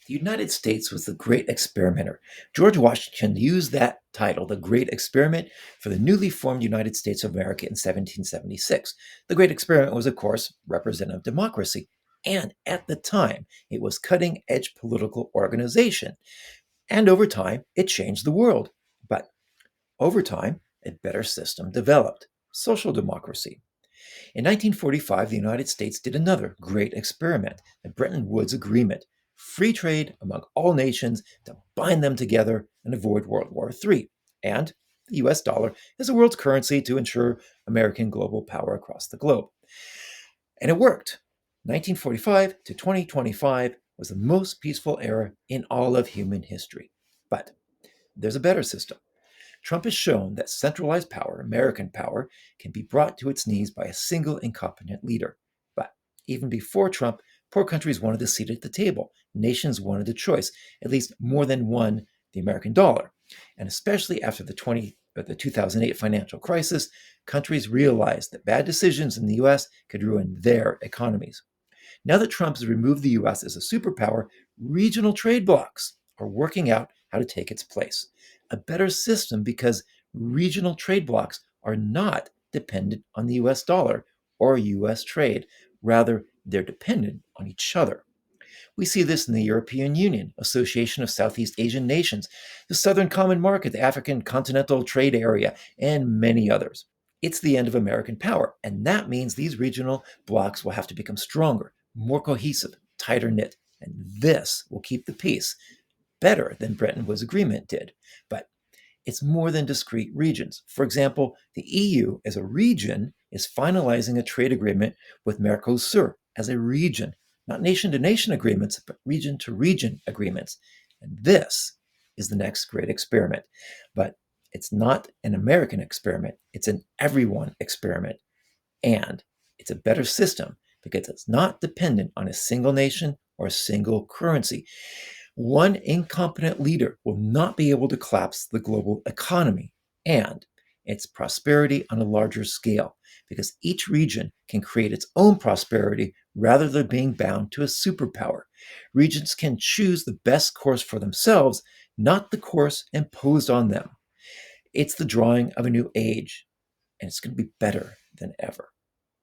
The United States was the great experimenter. George Washington used that title, the Great Experiment, for the newly formed United States of America in 1776. The Great Experiment was, of course, representative democracy. And at the time, it was cutting edge political organization. And over time, it changed the world. But over time, a better system developed social democracy. In 1945, the United States did another great experiment, the Bretton Woods Agreement, free trade among all nations to bind them together and avoid World War III. And the US dollar is the world's currency to ensure American global power across the globe. And it worked. 1945 to 2025 was the most peaceful era in all of human history. But there's a better system. Trump has shown that centralized power, American power, can be brought to its knees by a single incompetent leader. But even before Trump, poor countries wanted a seat at the table. Nations wanted a choice, at least more than one, the American dollar. And especially after the 2008 financial crisis, countries realized that bad decisions in the US could ruin their economies. Now that Trump has removed the US as a superpower, regional trade blocs are working out how to take its place. A better system because regional trade blocs are not dependent on the US dollar or US trade. Rather, they're dependent on each other. We see this in the European Union, Association of Southeast Asian Nations, the Southern Common Market, the African Continental Trade Area, and many others. It's the end of American power, and that means these regional blocs will have to become stronger, more cohesive, tighter knit, and this will keep the peace better than Bretton Woods Agreement did. But it's more than discrete regions. For example, the EU as a region is finalizing a trade agreement with Mercosur as a region, not nation to nation agreements, but region to region agreements. And this is the next great experiment. But it's not an American experiment, it's an everyone experiment. And it's a better system because it's not dependent on a single nation or a single currency. One incompetent leader will not be able to collapse the global economy and its prosperity on a larger scale because each region can create its own prosperity rather than being bound to a superpower. Regions can choose the best course for themselves, not the course imposed on them. It's the drawing of a new age, and it's going to be better than ever.